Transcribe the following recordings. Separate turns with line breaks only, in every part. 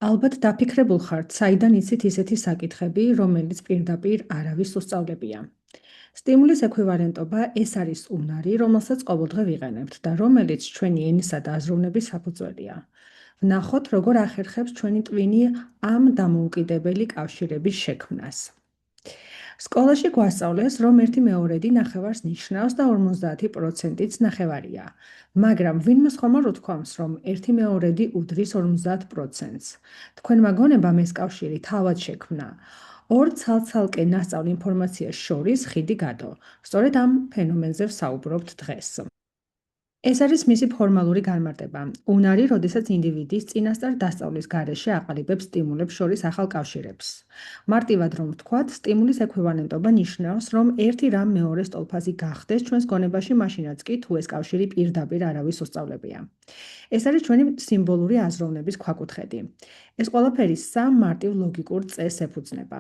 ალბათ დაფიქრებულ ხართ, საიდან იცით ისეთი საკითხები, რომელიც პირდაპირ არავის უსწავლებია. სტიმულის ექვივალენტობა ეს არის უნარი, რომელსაც ყოველდღე ვიყენებთ და რომელიც ჩვენი ენისა და აზროვნების საფუძველია. ვნახოთ, როგორ ახერხებს ჩვენი ტვინი ამ დამოუკიდებელი კავშირების შექმნას. სკოლაში გვასწავლეს, რომ 1/2 ნახევარს ნიშნავს და 50%-იც ნახევარია. მაგრამ ვინმეს ხომ არ უთქვამს, რომ 1/2 უდრის 50%-ს. თქვენმა გონებამ ეს კავშირი თავად შექმნა. ორ ცალ-ცალკე ნასწავლ ინფორმაციას შორის ხიდი გადო. სწორედ ამ ფენომენზე ვსაუბრობთ დღეს. ეს არის მისი ფორმალური განმარტება. უნარი, როდესაც ინდივიდის წინასწარ დასწავლის გარეშე აყალიბებს სტიმულებს შორის ახალ კავშირებს. მარტივად რომ ვთქვათ, სტიმულის ექვივალენტობა ნიშნავს, რომ ერთი რამ მეორე სტოლფაზი გახდეს ჩვენს გონებაში, მაშინაც კი თუ ეს კავშირი პირდაპირ არავის უსწავლებია. ეს არის ჩვენი სიმბოლური აზროვნების ქვაკუთხედი. ეს ყველაფერი სამ მარტივ ლოგიკურ წესს ეფუძნება.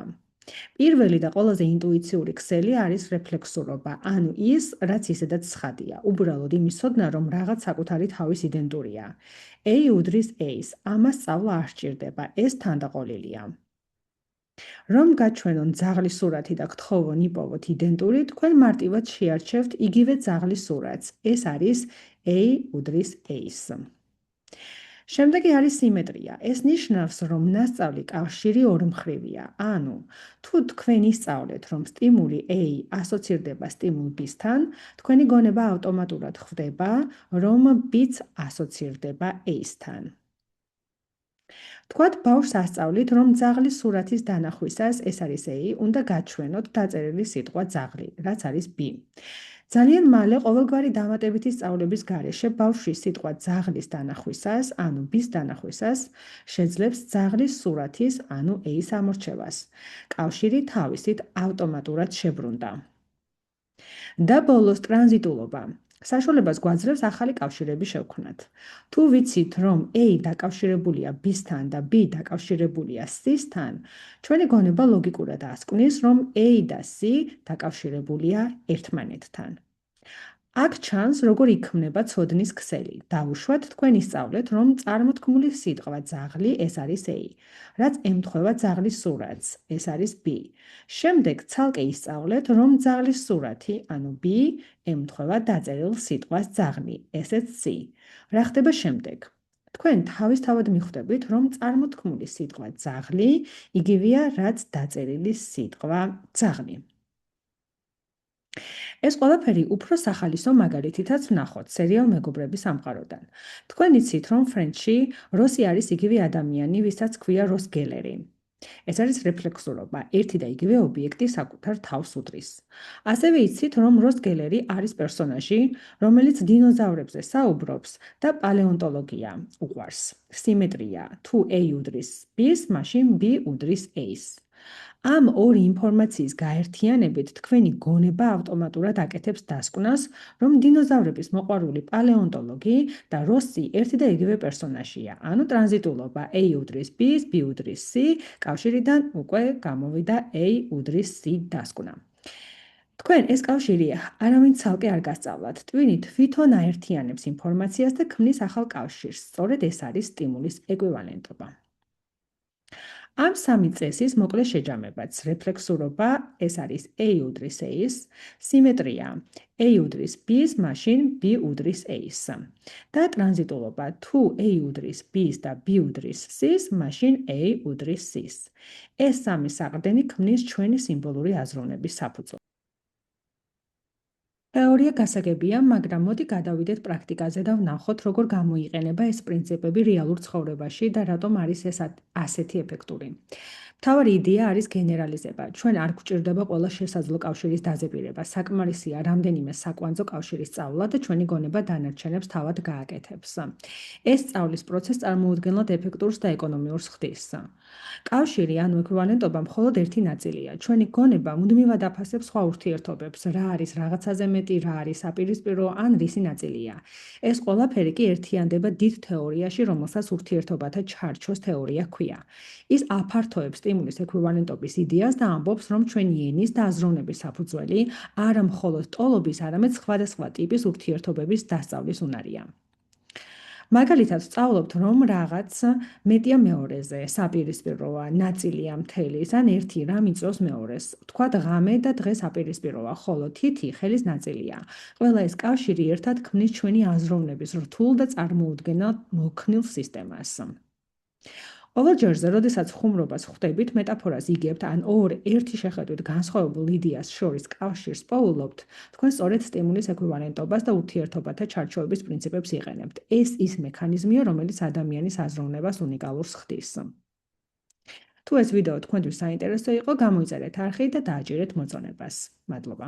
პირველი და ყველაზე ინტუიციური ქსელი არის რეფლექსურობა, ანუ ის, რაც ისედაც ცხადია, უბრალოდ იმის ცოდნა, რომ რაღაც საკუთარი თავის იდენტურია. A უდრის A-ს, ამას სწავლა არ სჭირდება, ეს თანდაყოლილია. რომ გაჩვენონ ძაღლის სურათი და გთხოვონ იპოვოთ იდენტური, თქვენ მარტივად შეარჩევთ იგივე ძაღლის სურათს. ეს არის A უდრის A-ს. შემდეგი არის სიმეტრია. ეს ნიშნავს, რომ ნასწავლი კავშირი ორმხრივია. ანუ, თუ თქვენ ისწავლეთ, რომ სტიმული A ასოცირდება სტიმულ B-სთან, თქვენი გონება ავტომატურად ხვდება, რომ B-ც ასოცირდება A-სთან. თქვათ, ბავშვს ასწავლით, რომ ძაღლის სურათის დანახვისას, ეს არის A, უნდა გაჩვენოთ დაწერილი სიტყვა ძაღლი, რაც არის B. ძალიან მალე ყოველგვარი დამატებითი სწავლების გარეშე ბავშვი სიტყვა ძაღლის დანახვისას, ანუ B-ს დანახვისას, შეძლებს ძაღლის სურათის, ანუ A-ს ამორჩევას. კავშირი თავისით ავტომატურად შებრუნდა. და ბოლოს ტრანზიტულობა. საშუალებას გვაძლევს ახალი კავშირები შევქმნათ. თუ ვიცით, რომ A დაკავშირებულია B-სთან და B დაკავშირებულია C-სთან, ჩვენი გონება ლოგიკურად ასკვნის, რომ A და C დაკავშირებულია ერთმანეთთან. აქ ჩანს, როგორ იქმნება ცოდნის ქსელი. დავუშვათ, თქვენ ისწავლეთ, რომ წარმოთქმული სიტყვა ძაღლი ეს არის A, რაც ემთხვევა ძაღლის სურათს, ეს არის B. შემდეგ ცალკე ისწავლეთ, რომ ძაღლის სურათი, ანუ B, ემთხვევა დაწერილ სიტყვას ძაღლი, ესეც C. რა ხდება შემდეგ? თქვენ თავისთავად მიხვდებით, რომ წარმოთქმული სიტყვა ძაღლი იგივეა, რაც დაწერილი სიტყვა ძაღლი. ეს ყველაფერი უფრო სახალისო მაგალითითაც ვნახოთ სერიალ მეგობრების სამყაროდან. თქვენ იცით, რომ ფრენდში როსი არის იგივე ადამიანი, ვისაც ქვია როს გელერი. ეს არის რეფლექსურობა, ერთი და იგივე ობიექტი საკუთარ თავს უდრის. ასევე იცით, რომ როს გელერი არის პერსონაჟი, რომელიც დინოზავრებზე საუბრობს და პალეონტოლოგია უყვარს. სიმეტრია, თუ A უდრის B-ს, მაშინ B უდრის A-ს. ამ ორი ინფორმაციის გაერთიანებით თქვენი გონება ავტომატურად აკეთებს დასკვნას, რომ დინოზავრების მოყვარული პალეონტოლოგი და როსი ერთი და იგივე პერსონაჟია. ანუ ტრანზიტულობა A უდრის B-ს, B უდრის C, კავშირიდან უკვე გამოვიდა A უდრის C დასკვნა. თქვენ ეს კავშირი არავინ ცალკე არ გასწავლათ. ტვინი თვითონ აერთიანებს ინფორმაციას და ქმნის ახალ კავშირს. სწორედ ეს არის სტიმულის ეკვივალენტობა. ამ სამი წესის მოკლე შეჯამებაც. რეფლექსურობა, ეს არის A უდრის A-ს, სიმეტრია, A უდრის B-ს, მაშინ B უდრის A-ს. და ტრანზიტულობა, თუ A უდრის B-ს და B უდრის C-ს, მაშინ A უდრის C-ს. ეს სამი საყრდენი ქმნის ჩვენი სიმბოლური აზროვნების საფუძველს. თეორია გასაგებია, მაგრამ მოდი გადავიდეთ პრაქტიკაზე და ვნახოთ, როგორ გამოიყენება ეს პრინციპები რეალურ ცხოვრებაში და რატომ არის ეს ასეთი ეფექტური. მთავარი იდეა არის გენერალიზება. ჩვენ არ გვჭირდება ყველა შესაძლო კავშირის დაზეპირება. საკმარისია რამდენიმე საკვანძო კავშირის სწავლა და ჩვენი გონება დანარჩენებს თავად გააკეთებს. ეს სწავლის პროცესს წარმოუდგენლად ეფექტურს და ეკონომიურს ხდის. კავშირი, ანუ ეკვივალენტობა მხოლოდ ერთი ნაწილია. ჩვენი გონება მუდმივად აფასებს სხვა ურთიერთობებს, რა არის რაღაცაზე მეტი, რა არის საპირისპირო, ან რისი ნაწილია. ეს ყველაფერი კი ერთიანდება დიდ თეორიაში, რომელსაც ურთიერთობათა ჩარჩოს თეორია ჰქვია. ის აფართოებს სტიმულის ეკვივალენტობის იდეას და ამბობს, რომ ჩვენი ენის და აზროვნების საფუძველი არა მხოლოდ ტოლობის, არამედ სხვადასხვა ტიპის ურთიერთობების დასწავლის უნარია. მაგალითად, ვსწავლობთ, რომ რაღაც მეტია მეორეზე, საპირისპიროა, ნაწილია მთელის, ან ერთი რამ იწვევს მეორეს. ვთქვათ, ღამე და დღე საპირისპიროა, ხოლო თითი ხელის ნაწილია. ყველა ეს კავშირი ერთად ქმნის ჩვენი აზროვნების რთულ და წარმოუდგენელ მოქნილ სისტემას. ყოველ ჯერზე, როდესაც ხუმრობას ხვდებით, მეტაფორას იგებთ, ან ორ ერთი შეხედვით განსხვავებულ იდეას შორის კავშირს პოულობთ, თქვენ სწორედ სტიმულის ექვივალენტობას და ურთიერთობათა ჩარჩოების პრინციპებს იყენებთ. ეს ის მექანიზმია, რომელიც ადამიანის აზროვნებას უნიკალურს ხდის. თუ ეს ვიდეო თქვენთვის საინტერესო იყო, გამოიწერეთ არხი და დააჭირეთ მოწონებას. მადლობა.